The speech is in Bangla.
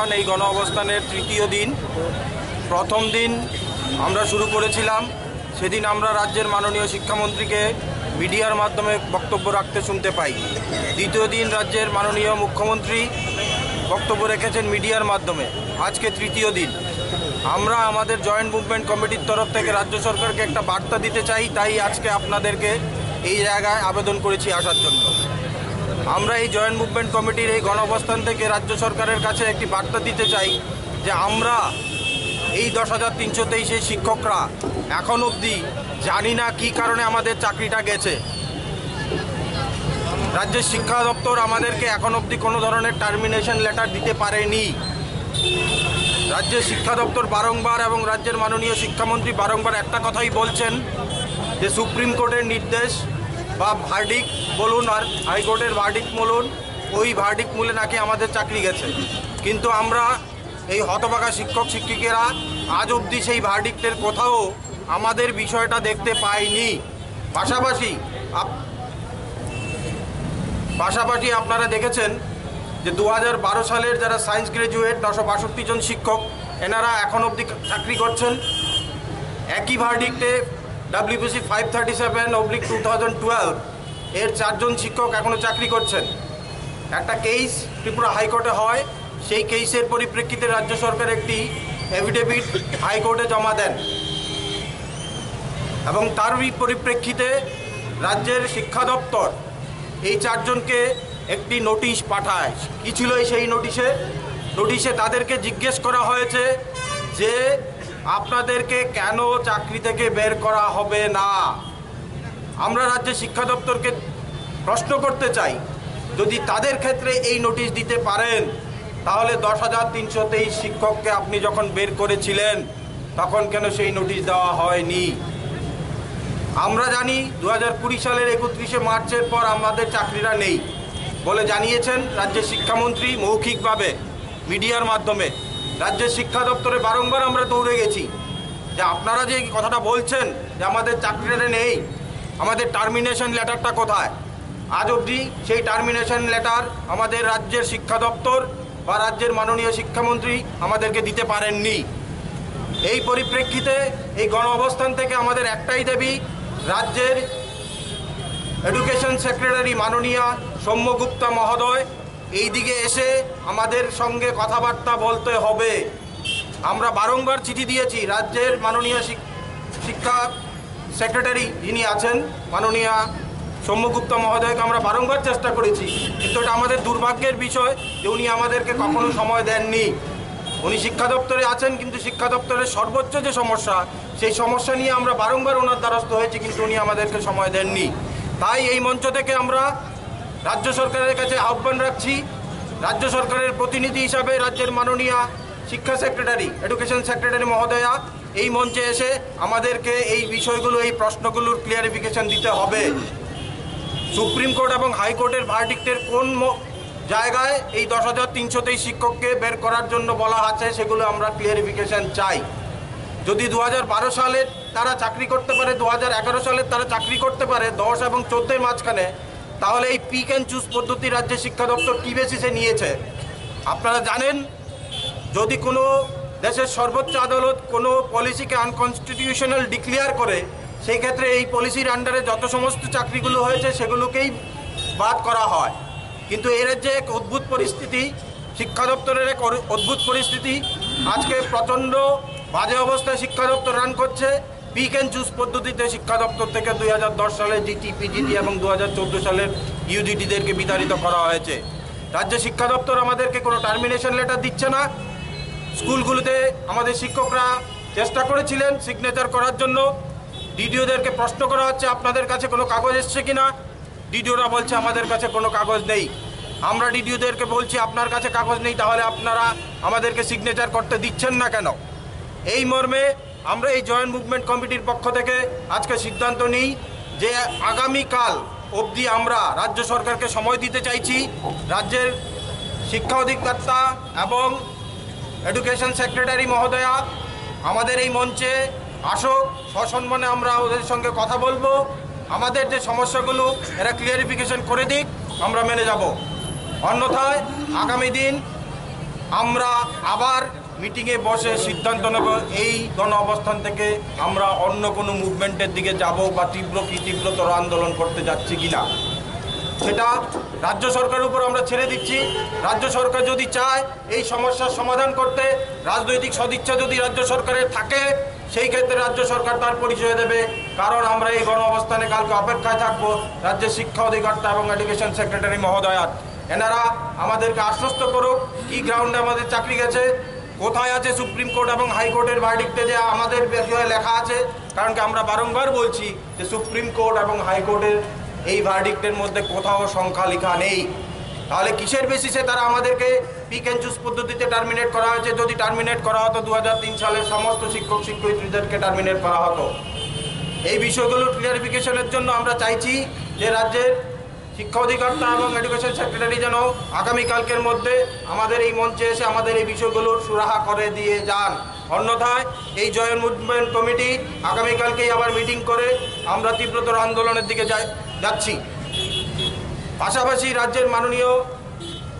অবস্থান, এই গণ অবস্থানের তৃতীয় দিন। প্রথম দিন আমরা শুরু করেছিলাম, সেদিন আমরা রাজ্যের মাননীয় শিক্ষামন্ত্রীকে মিডিয়ার মাধ্যমে বক্তব্য রাখতে শুনতে পাই। দ্বিতীয় দিন রাজ্যের মাননীয় মুখ্যমন্ত্রী বক্তব্য রেখেছেন মিডিয়ার মাধ্যমে। আজকে তৃতীয় দিন। আমরা আমাদের জয়েন্ট মুভমেন্ট কমিটির তরফ থেকে রাজ্য সরকারকে একটা বার্তা দিতে চাই, তাই আজকে আপনাদেরকে এই জায়গায় আবেদন করেছি আসার জন্য। আমরা এই জয়েন্ট মুভমেন্ট কমিটির এই গণ অবস্থান থেকে রাজ্য সরকারের কাছে একটি বার্তা দিতে চাই যে আমরা এই 10,323 শিক্ষকরা এখন অবধি জানি না কী কারণে আমাদের চাকরিটা গেছে। রাজ্যের শিক্ষা দপ্তর আমাদেরকে এখন অবধি কোনো ধরনের টার্মিনেশন লেটার দিতে পারেনি। রাজ্যের শিক্ষা দপ্তর বারংবার এবং রাজ্যের মাননীয় শিক্ষামন্ত্রী বারংবার একটা কথাই বলছেন যে সুপ্রিম কোর্টের নির্দেশ বা ভার্ডিক্ট বলুন আর হাইকোর্টের ভার্ডিক্ট বলুন, ওই ভার্ডিক্ট মূলে নাকি আমাদের চাকরি গেছে। কিন্তু আমরা এই হতভাগা শিক্ষক শিক্ষিকারা আজ অবধি সেই ভার্ডিক্টের কোথাও আমাদের বিষয়টা দেখতে পাইনি। পাশাপাশি আপনারা দেখেছেন যে 2012 সালের যারা সায়েন্স গ্র্যাজুয়েট 962 জন শিক্ষক, এনারা এখন অবধি চাকরি করছেন। একই ভার্ডিক্টে WPC 537/2012 এর 4 জন শিক্ষক এখনও চাকরি করছেন। একটা কেস ত্রিপুরা হাইকোর্টে হয়, সেই কেসের পরিপ্রেক্ষিতে রাজ্য সরকার একটি এফিডেভিট হাইকোর্টে জমা দেন এবং তার পরিপ্রেক্ষিতে রাজ্যের শিক্ষা দপ্তর এই 4 জনকে একটি নোটিশ পাঠায়। কী ছিল সেই নোটিশে তাদেরকে জিজ্ঞেস করা হয়েছে যে আপনাদেরকে কেন চাকরি থেকে বের করা হবে না। আমরা রাজ্যের শিক্ষা দপ্তরকে প্রশ্ন করতে চাই, যদি তাদের ক্ষেত্রে এই নোটিশ দিতে পারেন তাহলে 10,323 শিক্ষককে আপনি যখন বের করেছিলেন তখন কেন সেই নোটিশ দেওয়া হয়নি? আমরা জানি 2020 সালের 31শে মার্চের পর আমাদের চাকরিরা নেই বলে জানিয়েছেন রাজ্যের শিক্ষামন্ত্রী মৌখিকভাবে মিডিয়ার মাধ্যমে। রাজ্যের শিক্ষা দপ্তরে বারংবার আমরা দৌড়ে গেছি যে আপনারা যে কথাটা বলছেন যে আমাদের চাকরিটা নেই, আমাদের টার্মিনেশন লেটারটা কোথায়? আজ অবধি সেই টার্মিনেশন লেটার আমাদের রাজ্যের শিক্ষা দপ্তর বা রাজ্যের মাননীয় শিক্ষামন্ত্রী আমাদেরকে দিতে পারেননি। এই পরিপ্রেক্ষিতে এই গণ অবস্থান থেকে আমাদের একটাই দাবি, রাজ্যের এডুকেশন সেক্রেটারি মাননীয়া সৌম্যগুপ্তা মহোদয় এই দিকে এসে আমাদের সঙ্গে কথাবার্তা বলতে হবে। আমরা বারংবার চিঠি দিয়েছি রাজ্যের মাননীয় শিক্ষা সেক্রেটারি যিনি আছেন মাননীয়া সৌম্যগুপ্তা মহোদয়কে আমরা বারংবার চেষ্টা করেছি, কিন্তু এটা আমাদের দুর্ভাগ্যের বিষয় যে উনি আমাদেরকে কখনো সময় দেননি। উনি শিক্ষা দপ্তরে আছেন, কিন্তু শিক্ষা দপ্তরের সর্বোচ্চ যে সমস্যা সেই সমস্যা নিয়ে আমরা বারংবার ওনার দ্বারস্থ হয়েছি, কিন্তু উনি আমাদেরকে সময় দেননি। তাই এই মঞ্চ থেকে আমরা রাজ্য সরকারের কাছে আহ্বান রাখছি, রাজ্য সরকারের প্রতিনিধি হিসাবে রাজ্যের মাননীয়া শিক্ষা সেক্রেটারি এডুকেশন সেক্রেটারি মহোদয়া এই মঞ্চে এসে আমাদেরকে এই বিষয়গুলো এই প্রশ্নগুলোর ক্লিয়ারিফিকেশন দিতে হবে। সুপ্রিম কোর্ট এবং হাইকোর্টের ভার্ডিক্টের কোন জায়গায় এই 10,323 শিক্ষককে বের করার জন্য বলা আছে সেগুলো আমরা ক্লিয়ারিফিকেশন চাই। যদি 2012 সালে তারা চাকরি করতে পারে, 2011 সালে তারা চাকরি করতে পারে 10 এবং 14-এর মাঝখানে, তাহলে এই পিক অ্যান্ড চুজ পদ্ধতি রাজ্যের শিক্ষা দপ্তর কী বেসিসে নিয়েছে? আপনারা জানেন, যদি কোনো দেশের সর্বোচ্চ আদালত কোনো পলিসিকে আনকনস্টিটিউশনাল ডিক্লেয়ার করে, সেই ক্ষেত্রে এই পলিসির আন্ডারে যত সমস্ত চাকরিগুলো হয়েছে সেগুলোকেই বাদ করা হয়। কিন্তু এর যে এক অদ্ভুত পরিস্থিতি, শিক্ষা দপ্তরের এক অদ্ভুত পরিস্থিতি, আজকে প্রচণ্ড বাজে অবস্থায় শিক্ষা দপ্তর রান করছে। পিক অ্যান্ড চুজ পদ্ধতিতে শিক্ষা দপ্তর থেকে 2010 সালে জিটি, পিজিটি এবং 2014 সালের ইউজিটিদেরকে বিতাড়িত করা হয়েছে। রাজ্য শিক্ষা দপ্তর আমাদেরকে কোনো টার্মিনেশন লেটার দিচ্ছে না। স্কুলগুলোতে আমাদের শিক্ষকরা চেষ্টা করেছিলেন সিগনেচার করার জন্য। ডিডিওদেরকে প্রশ্ন করা হচ্ছে আপনাদের কাছে কোনো কাগজ এসছে কিনা, ডিডিওরা বলছে আমাদের কাছে কোনো কাগজ নেই। আমরা ডিডিওদেরকে বলছি আপনার কাছে কাগজ নেই, তাহলে আপনারা আমাদেরকে সিগনেচার করতে দিচ্ছেন না কেন? এই মর্মে আমরা এই জয়েন্ট মুভমেন্ট কমিটির পক্ষ থেকে আজকে সিদ্ধান্ত নিই যে আগামীকাল অবধি আমরা রাজ্য সরকারকে সময় দিতে চাইছি। রাজ্যের শিক্ষা অধিকর্তা এবং এডুকেশন সেক্রেটারি মহোদয়া আমাদের এই মঞ্চে আসুক, সসম্মানে আমরা ওদের সঙ্গে কথা বলবো। আমাদের যে সমস্যাগুলো এরা ক্লিয়ারিফিকেশন করে দিক, আমরা মেনে যাব। অন্যথায় আগামী দিন আমরা আবার মিটিংয়ে বসে সিদ্ধান্ত নেব এই গণ অবস্থান থেকে আমরা অন্য কোনো মুভমেন্টের দিকে যাব বা তীব্রতর আন্দোলন করতে যাচ্ছি কিনা, সেটা রাজ্য সরকারের উপর আমরা ছেড়ে দিচ্ছি। রাজ্য সরকার যদি চায় এই সমস্যার সমাধান করতে, রাজনৈতিক সদিচ্ছা যদি রাজ্য সরকারের থাকে, সেই ক্ষেত্রে রাজ্য সরকার তার পরিচয় দেবে। কারণ আমরা এই গণ অবস্থানে কালকে অপেক্ষায় থাকবো রাজ্যের শিক্ষা অধিকর্তা এবং এডুকেশন সেক্রেটারি মহোদয়ার। এনারা আমাদেরকে আশ্বস্ত করুক কি গ্রাউন্ডে আমাদের চাকরি গেছে, কোথায় আছে সুপ্রিম কোর্ট এবং হাইকোর্টের ভার্ডিক্টে যে আমাদের বিষয়ে লেখা আছে। কারণ কি আমরা বারংবার বলছি যে সুপ্রিম কোর্ট এবং হাইকোর্টের এই ভার্ডিক্টের মধ্যে কোথাও সংখ্যা লেখা নেই। তাহলে কিসের বেসিসে তারা আমাদেরকে পিক অ্যান্ড চুজ পদ্ধতিতে টার্মিনেট করা হয়েছে? যদি টার্মিনেট করা হতো 2003 সালের সমস্ত শিক্ষক শিক্ষয়িত্রীদেরকে টার্মিনেট করা হতো। এই বিষয়গুলোর ক্লিয়ারিফিকেশনের জন্য আমরা চাইছি যে রাজ্যের শিক্ষা অধিকর্তা এবং এডুকেশন সেক্রেটারি যেন আগামীকালকের মধ্যে আমাদের এই মঞ্চে এসে আমাদের এই বিষয়গুলোর সুরাহা করে দিয়ে যান। অন্যথায় এই জয়েন মুভমেন্ট কমিটি আগামীকালকেই আবার মিটিং করে আমরা তীব্রতর আন্দোলনের দিকে যাচ্ছি। পাশাপাশি রাজ্যের মাননীয়